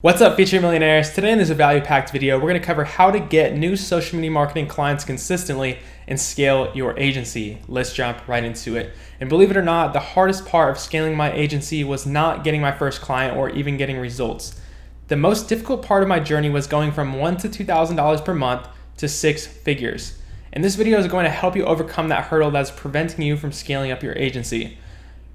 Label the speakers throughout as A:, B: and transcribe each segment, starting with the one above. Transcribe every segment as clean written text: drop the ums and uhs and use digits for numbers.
A: What's up, future millionaires? Today in this value-packed video, we're going to cover how to get new social media marketing clients consistently and scale your agency. Let's jump right into it. And believe it or not, the hardest part of scaling my agency was not getting my first client or even getting results. The most difficult part of my journey was going from $1,000 to $2,000 per month to 6 figures. And this video is going to help you overcome that hurdle that's preventing you from scaling up your agency.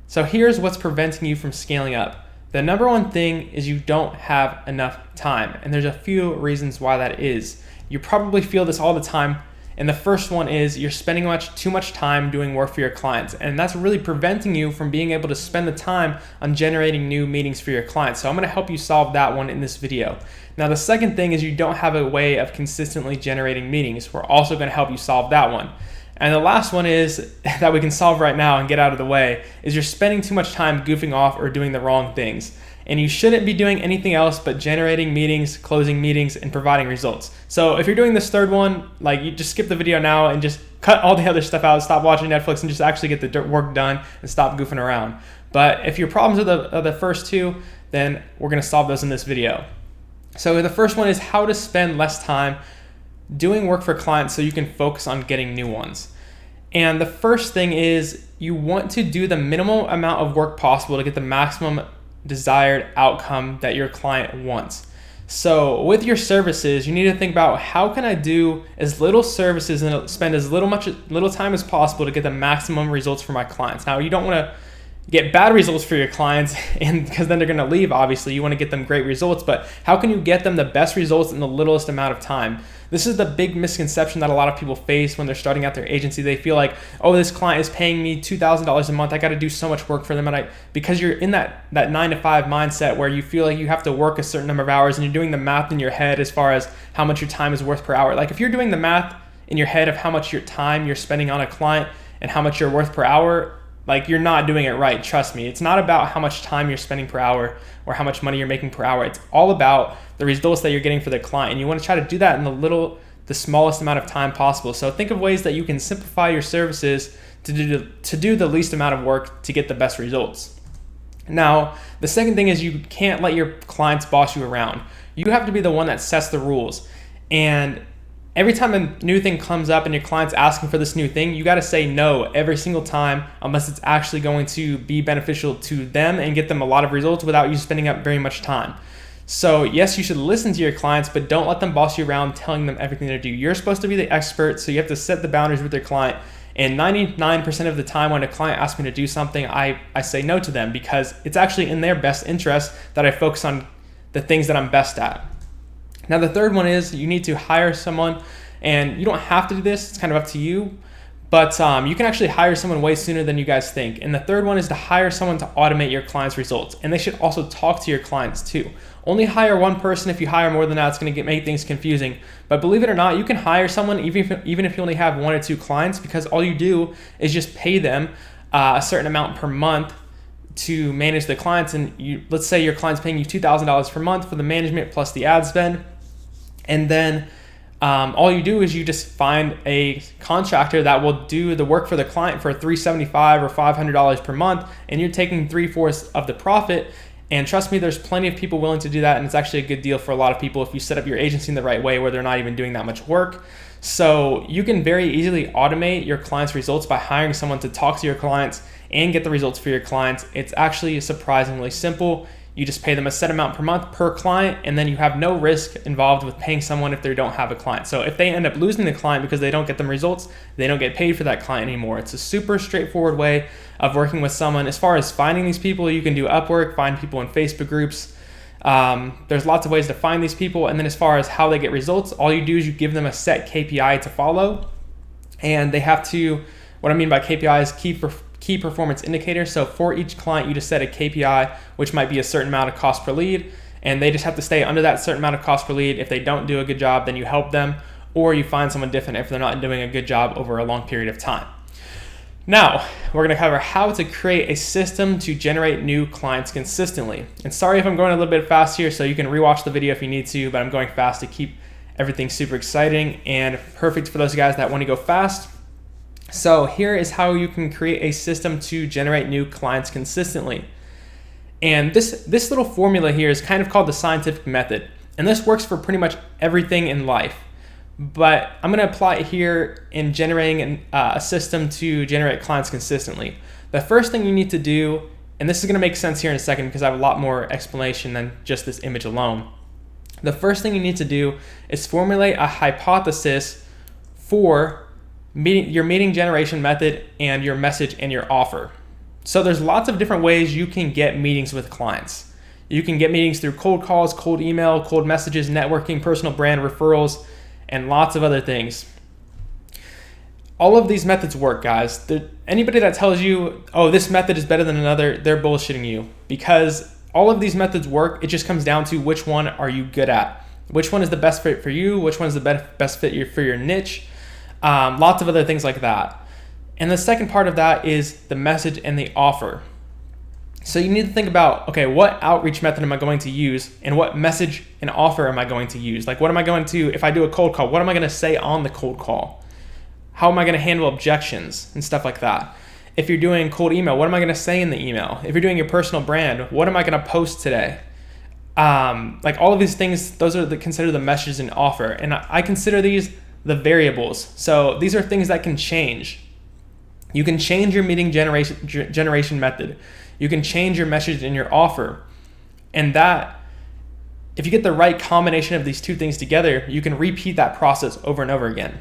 A: So here's what's preventing you from scaling up. The number one thing is you don't have enough time, and there's a few reasons why that is. You probably feel this all the time, and the first one is you're spending too much time doing work for your clients, and that's really preventing you from being able to spend the time on generating new meetings for your clients. So I'm going to help you solve that one in this video. Now, the second thing is you don't have a way of consistently generating meetings. We're also going to help you solve that one. And the last one is that we can solve right now and get out of the way is you're spending too much time goofing off or doing the wrong things. And you shouldn't be doing anything else but generating meetings, closing meetings, and providing results. So if you're doing this third one, you just skip the video now and just cut all the other stuff out, stop watching Netflix, and just actually get the work done and stop goofing around. But if your problems are the first two, then we're gonna solve those in this video. So the first one is how to spend less time doing work for clients so you can focus on getting new ones. And the first thing is you want to do the minimum amount of work possible to get the maximum desired outcome that your client wants. So with your services, you need to think about how can I do as little services and spend as little time as possible to get the maximum results for my clients. Now, you don't want to get bad results for your clients, and because then they're going to leave. Obviously, you want to get them great results, but how can you get them the best results in the littlest amount of time? This is the big misconception that a lot of people face when they're starting out their agency. They feel like, oh, this client is paying me $2,000 a month. I got to do so much work for them, and because you're in that 9 to 5 mindset where you feel like you have to work a certain number of hours, and you're doing the math in your head as far as how much your time is worth per hour. Like if you're doing the math in your head of how much your time you're spending on a client and how much you're worth per hour, you're not doing it right. Trust me. It's not about how much time you're spending per hour or how much money you're making per hour. It's all about the results that you're getting for the client. And you want to try to do that in the smallest amount of time possible. So think of ways that you can simplify your services to do the least amount of work to get the best results. Now, the second thing is you can't let your clients boss you around. You have to be the one that sets the rules. And every time a new thing comes up and your client's asking for this new thing, you got to say no every single time unless it's actually going to be beneficial to them and get them a lot of results without you spending up very much time. So yes, you should listen to your clients, but don't let them boss you around telling them everything to do. You're supposed to be the expert, so you have to set the boundaries with your client. And 99% of the time when a client asks me to do something, I say no to them because it's actually in their best interest that I focus on the things that I'm best at. Now, the third one is you need to hire someone, and you don't have to do this. It's kind of up to you, but you can actually hire someone way sooner than you guys think. And the third one is to hire someone to automate your clients' results, and they should also talk to your clients too. Only hire one person. If you hire more than that, it's going to make things confusing. But believe it or not, you can hire someone even if you only have 1 or 2 clients, because all you do is just pay them a certain amount per month to manage the clients. And let's say your client's paying you $2,000 per month for the management plus the ad spend. And then all you do is you just find a contractor that will do the work for the client for $375 or $500 per month, and you're taking 3/4 of the profit. And trust me, there's plenty of people willing to do that, and it's actually a good deal for a lot of people if you set up your agency in the right way where they're not even doing that much work. So you can very easily automate your clients' results by hiring someone to talk to your clients and get the results for your clients. It's actually surprisingly simple. You just pay them a set amount per month per client, and then you have no risk involved with paying someone if they don't have a client. So if they end up losing the client because they don't get them results, they don't get paid for that client anymore. It's a super straightforward way of working with someone. As far as finding these people, you can do Upwork, find people in Facebook groups. There's lots of ways to find these people. And then as far as how they get results, all you do is you give them a set KPI to follow, and they have to, what I mean by KPI is key performance indicator. So for each client, you just set a KPI, which might be a certain amount of cost per lead, and they just have to stay under that certain amount of cost per lead. If they don't do a good job, then you help them, or you find someone different if they're not doing a good job over a long period of time. Now, we're going to cover how to create a system to generate new clients consistently. And sorry if I'm going a little bit fast here, so you can rewatch the video if you need to, but I'm going fast to keep everything super exciting and perfect for those guys that want to go fast. So here is how you can create a system to generate new clients consistently. And this little formula here is kind of called the scientific method. And this works for pretty much everything in life. But I'm going to apply it here in generating a system to generate clients consistently. The first thing you need to do, and this is going to make sense here in a second because I have a lot more explanation than just this image alone. The first thing you need to do is formulate a hypothesis for your meeting generation method and your message and your offer. So there's lots of different ways you can get meetings with clients. You can get meetings through cold calls, cold email, cold messages, networking, personal brand, referrals, and lots of other things. All of these methods work, guys. Anybody that tells you, oh, this method is better than another, they're bullshitting you, because all of these methods work. It just comes down to which one are you good at. Which one is the best fit for you? Which one is the best fit for your niche? Lots of other things like that. And the second part of that is the message and the offer. So you need to think about, okay, what outreach method am I going to use, and what message and offer am I going to use? Like, what am I going to, if I do a cold call, what am I going to say on the cold call? How am I going to handle objections and stuff like that? If you're doing cold email, what am I going to say in the email? If you're doing your personal brand, what am I going to post today? Like all of these things, those are considered the message and offer. And I consider these the variables. So these are things that can change. You can change your meeting generation method. You can change your message and your offer. And that, if you get the right combination of these two things together, you can repeat that process over and over again.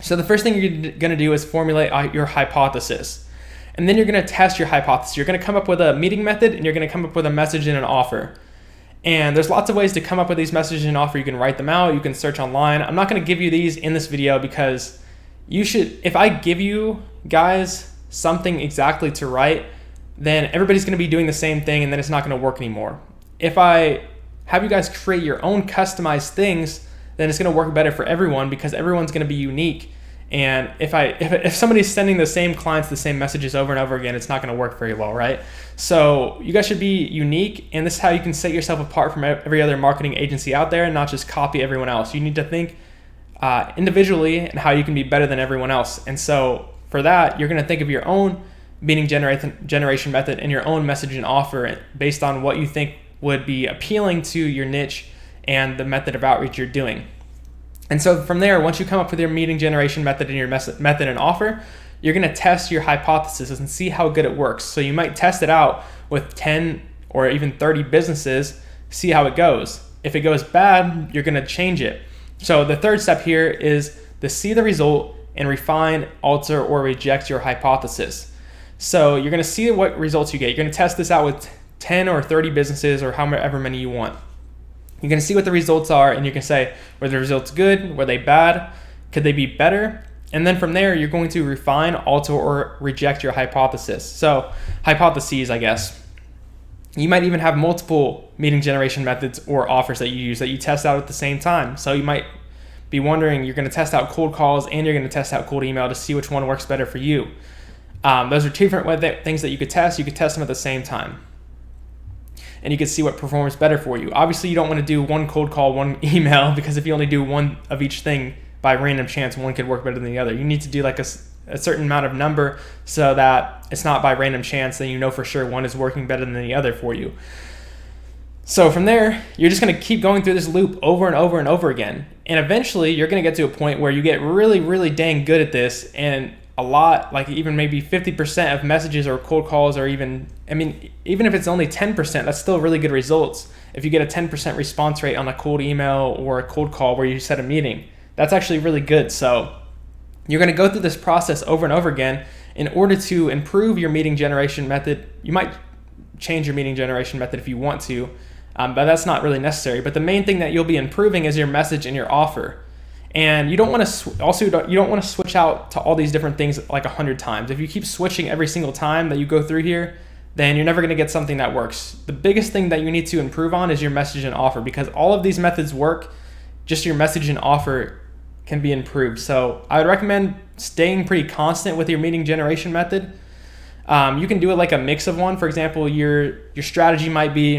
A: So the first thing you're going to do is formulate your hypothesis. And then you're going to test your hypothesis. You're going to come up with a meeting method, and you're going to come up with a message and an offer. And there's lots of ways to come up with these messages and offer. You can write them out. You can search online. I'm not going to give you these in this video because you should, if I give you guys something exactly to write, then everybody's going to be doing the same thing, and then it's not going to work anymore. If I have you guys create your own customized things, then it's going to work better for everyone because everyone's going to be unique. And if somebody's sending the same clients the same messages over and over again, it's not going to work very well, right? So you guys should be unique, and this is how you can set yourself apart from every other marketing agency out there and not just copy everyone else. You need to think individually and how you can be better than everyone else. And so for that, you're going to think of your own meeting generation method and your own message and offer based on what you think would be appealing to your niche and the method of outreach you're doing. And so from there, once you come up with your meeting generation method and your method and offer, you're going to test your hypothesis and see how good it works. So you might test it out with 10 or even 30 businesses, see how it goes. If it goes bad, you're going to change it. So the third step here is to see the result and refine, alter, or reject your hypothesis. So you're going to see what results you get. You're going to test this out with 10 or 30 businesses or however many you want. You're going to see what the results are, and you can say, were the results good? Were they bad? Could they be better? And then from there, you're going to refine, alter, or reject your hypothesis. So hypotheses, I guess. You might even have multiple meeting generation methods or offers that you use that you test out at the same time. So you might be wondering, you're going to test out cold calls and you're going to test out cold email to see which one works better for you. Those are two different things that you could test. You could test them at the same time, and you can see what performs better for you. Obviously, you don't want to do one cold call, one email, because if you only do one of each thing by random chance, one could work better than the other. You need to do like a certain amount of number so that it's not by random chance, then you know for sure one is working better than the other for you. So from there, you're just going to keep going through this loop over and over and over again. And eventually, you're going to get to a point where you get really, really dang good at this, and a lot, like even maybe 50% of messages or cold calls, or even if it's only 10%, that's still really good results. If you get a 10% response rate on a cold email or a cold call where you set a meeting, that's actually really good. So you're going to go through this process over and over again in order to improve your meeting generation method. You might change your meeting generation method if you want to, but that's not really necessary. But the main thing that you'll be improving is your message and your offer. And you don't want to switch out to all these different things like 100 times. If you keep switching every single time that you go through here, then you're never going to get something that works. The biggest thing that you need to improve on is your message and offer, because all of these methods work, just your message and offer can be improved. So I would recommend staying pretty constant with your meeting generation method. You can do it like a mix of one. For example, your strategy might be,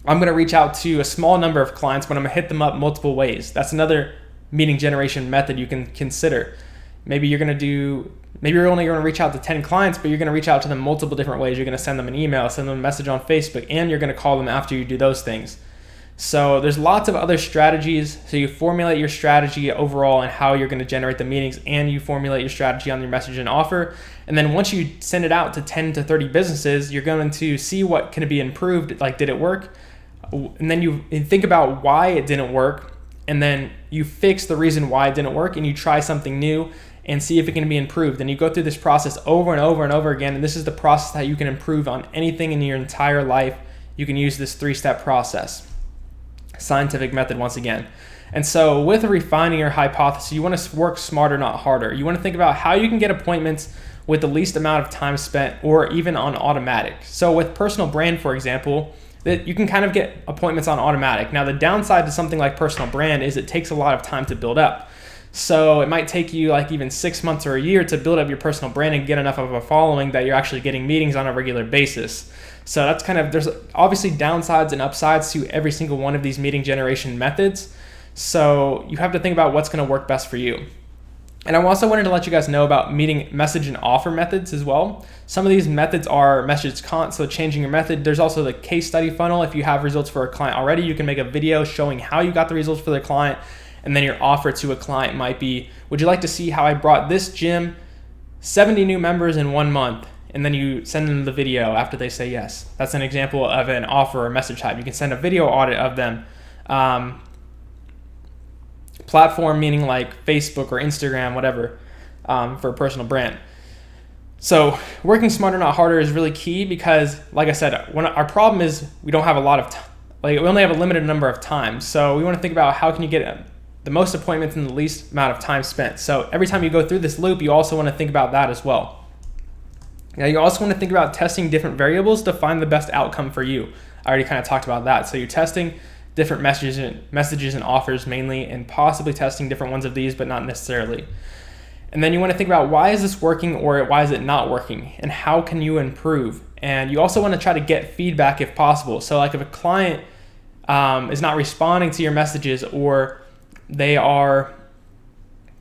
A: I'm going to reach out to a small number of clients, but I'm going to hit them up multiple ways. That's another meeting generation method you can consider. Maybe you're going to do Maybe you're only going to reach out to 10 clients, but you're going to reach out to them multiple different ways. You're going to send them an email, send them a message on Facebook, and you're going to call them after you do those things. So there's lots of other strategies. So you formulate your strategy overall and how you're going to generate the meetings, and you formulate your strategy on your message and offer. And then once you send it out to 10 to 30 businesses, you're going to see what can be improved. Like, did it work? And then you think about why it didn't work. And then you fix the reason why it didn't work, and you try something new and see if it can be improved. And you go through this process over and over and over again. And this is the process that you can improve on anything in your entire life. You can use this 3-step process. Scientific method once again. And so with refining your hypothesis, you want to work smarter, not harder. You want to think about how you can get appointments with the least amount of time spent, or even on automatic. So with personal brand, for example, that you can kind of get appointments on automatic. Now, the downside to something like personal brand is it takes a lot of time to build up. So it might take you like even 6 months or a year to build up your personal brand and get enough of a following that you're actually getting meetings on a regular basis. So that's kind of, there's obviously downsides and upsides to every single one of these meeting generation methods. So you have to think about what's going to work best for you. And I also wanted to let you guys know about meeting message and offer methods as well. Some of these methods are message content, so changing your method. There's also the case study funnel. If you have results for a client already, you can make a video showing how you got the results for their client. And then your offer to a client might be, would you like to see how I brought this gym 70 new members in 1 month? And then you send them the video after they say yes. That's an example of an offer or message type. You can send a video audit of them. Platform meaning like Facebook or Instagram, whatever, for a personal brand. So working smarter, not harder is really key, because like I said, when our problem is we don't have a lot of time. Like, we only have a limited number of times. So we want to think about how can you get the most appointments in the least amount of time spent. So every time you go through this loop, you also want to think about that as well. Now, you also want to think about testing different variables to find the best outcome for you. I already kind of talked about that. So you're testing different messages and offers mainly, and possibly testing different ones of these, but not necessarily. And then you want to think about, why is this working, or why is it not working, and how can you improve? And you also want to try to get feedback if possible. So like if a client is not responding to your messages, or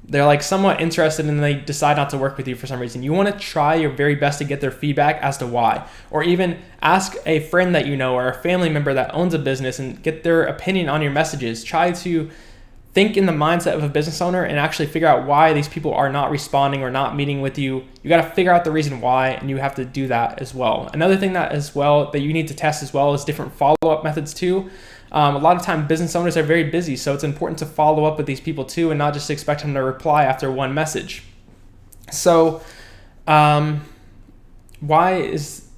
A: they're like somewhat interested and they decide not to work with you for some reason, you want to try your very best to get their feedback as to why, or even ask a friend that you know or a family member that owns a business and get their opinion on your messages. Try to think in the mindset of a business owner and actually figure out why these people are not responding or not meeting with you. You got to figure out the reason why, and you have to do that as well. Another thing that you need to test as well is different follow-up methods too. A lot of time business owners are very busy, so it's important to follow up with these people too, and not just expect them to reply after one message. So and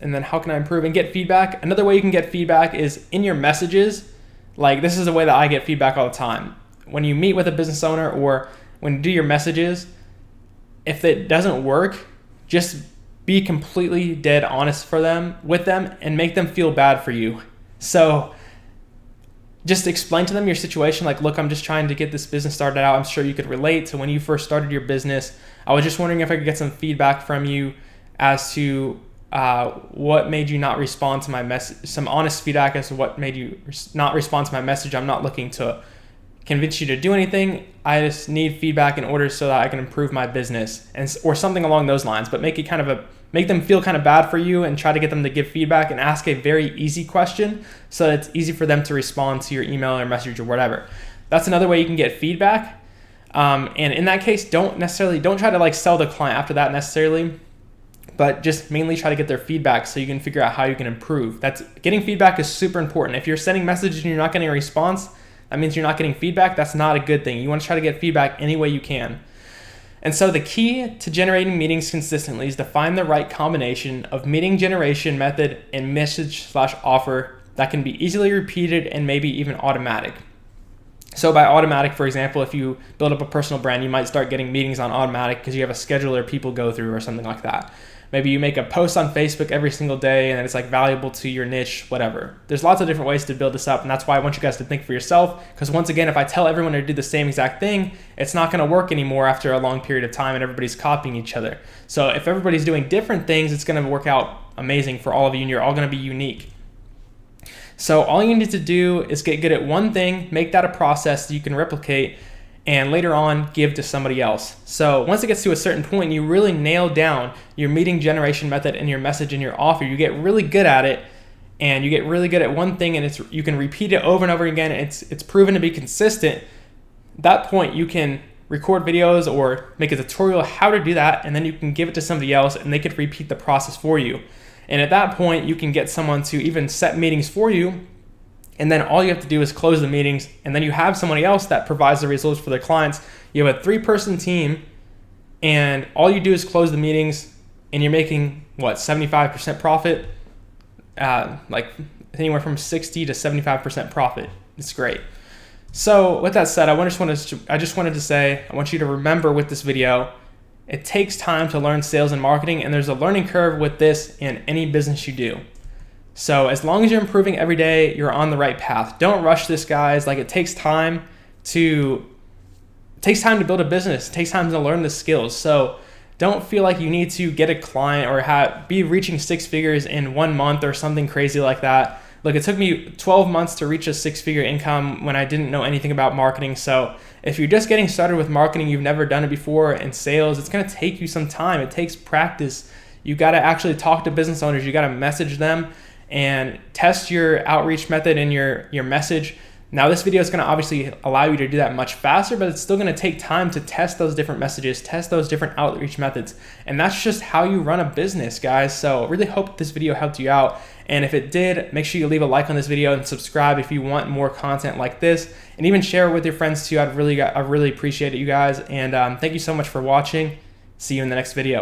A: then how can I improve and get feedback? Another way you can get feedback is in your messages. Like, this is the way that I get feedback all the time. When you meet with a business owner, or when you do your messages, if it doesn't work, just be completely dead honest with them and make them feel bad for you. So just explain to them your situation. Like, look, I'm just trying to get this business started out. I'm sure you could relate to when you first started your business. I was just wondering if I could get some feedback from you as to what made you not respond to my message, some honest feedback as to what made you not respond to my message. I'm not looking to convince you to do anything. I just need feedback in order so that I can improve my business, or something along those lines. But make them feel kind of bad for you, and try to get them to give feedback, and ask a very easy question so that it's easy for them to respond to your email or message or whatever. That's another way you can get feedback. And in that case, don't try to like sell the client after that necessarily, but just mainly try to get their feedback so you can figure out how you can improve. Getting feedback is super important. If you're sending messages and you're not getting a response, that means you're not getting feedback. That's not a good thing. You want to try to get feedback any way you can. And so the key to generating meetings consistently is to find the right combination of meeting generation method and message/offer that can be easily repeated and maybe even automatic. So by automatic, for example, if you build up a personal brand, you might start getting meetings on automatic because you have a scheduler people go through or something like that. Maybe you make a post on Facebook every single day and it's like valuable to your niche, whatever. There's lots of different ways to build this up, and that's why I want you guys to think for yourself, because once again, if I tell everyone to do the same exact thing, it's not going to work anymore after a long period of time and everybody's copying each other. So if everybody's doing different things, it's going to work out amazing for all of you, and you're all going to be unique. So all you need to do is get good at one thing, make that a process that you can replicate, and later on give to somebody else. So once it gets to a certain point, you really nail down your meeting generation method and your message and your offer. You get really good at it, and you get really good at one thing, and you can repeat it over and over again. It's proven to be consistent. At that point, you can record videos or make a tutorial how to do that, and then you can give it to somebody else and they could repeat the process for you. And at that point, you can get someone to even set meetings for you, and then all you have to do is close the meetings, and then you have somebody else that provides the results for their clients. You have a 3-person team, and all you do is close the meetings, and you're making, 75% profit? Like anywhere from 60 to 75% profit. It's great. So with that said, I just wanted to say, I want you to remember with this video, it takes time to learn sales and marketing, and there's a learning curve with this in any business you do. So as long as you're improving every day, you're on the right path. Don't rush this, guys. Like, it takes time to build a business. It takes time to learn the skills. So don't feel like you need to get a client or be reaching 6 figures in 1 month or something crazy like that. Look, it took me 12 months to reach a 6-figure income when I didn't know anything about marketing. So if you're just getting started with marketing, you've never done it before, in sales, it's going to take you some time. It takes practice. You got to actually talk to business owners. You got to message them and test your outreach method and your message. Now, this video is going to obviously allow you to do that much faster, but it's still going to take time to test those different messages, test those different outreach methods. And that's just how you run a business, guys. So I really hope this video helped you out. And if it did, make sure you leave a like on this video and subscribe if you want more content like this, and even share it with your friends too. I really appreciate it, you guys. And thank you so much for watching. See you in the next video.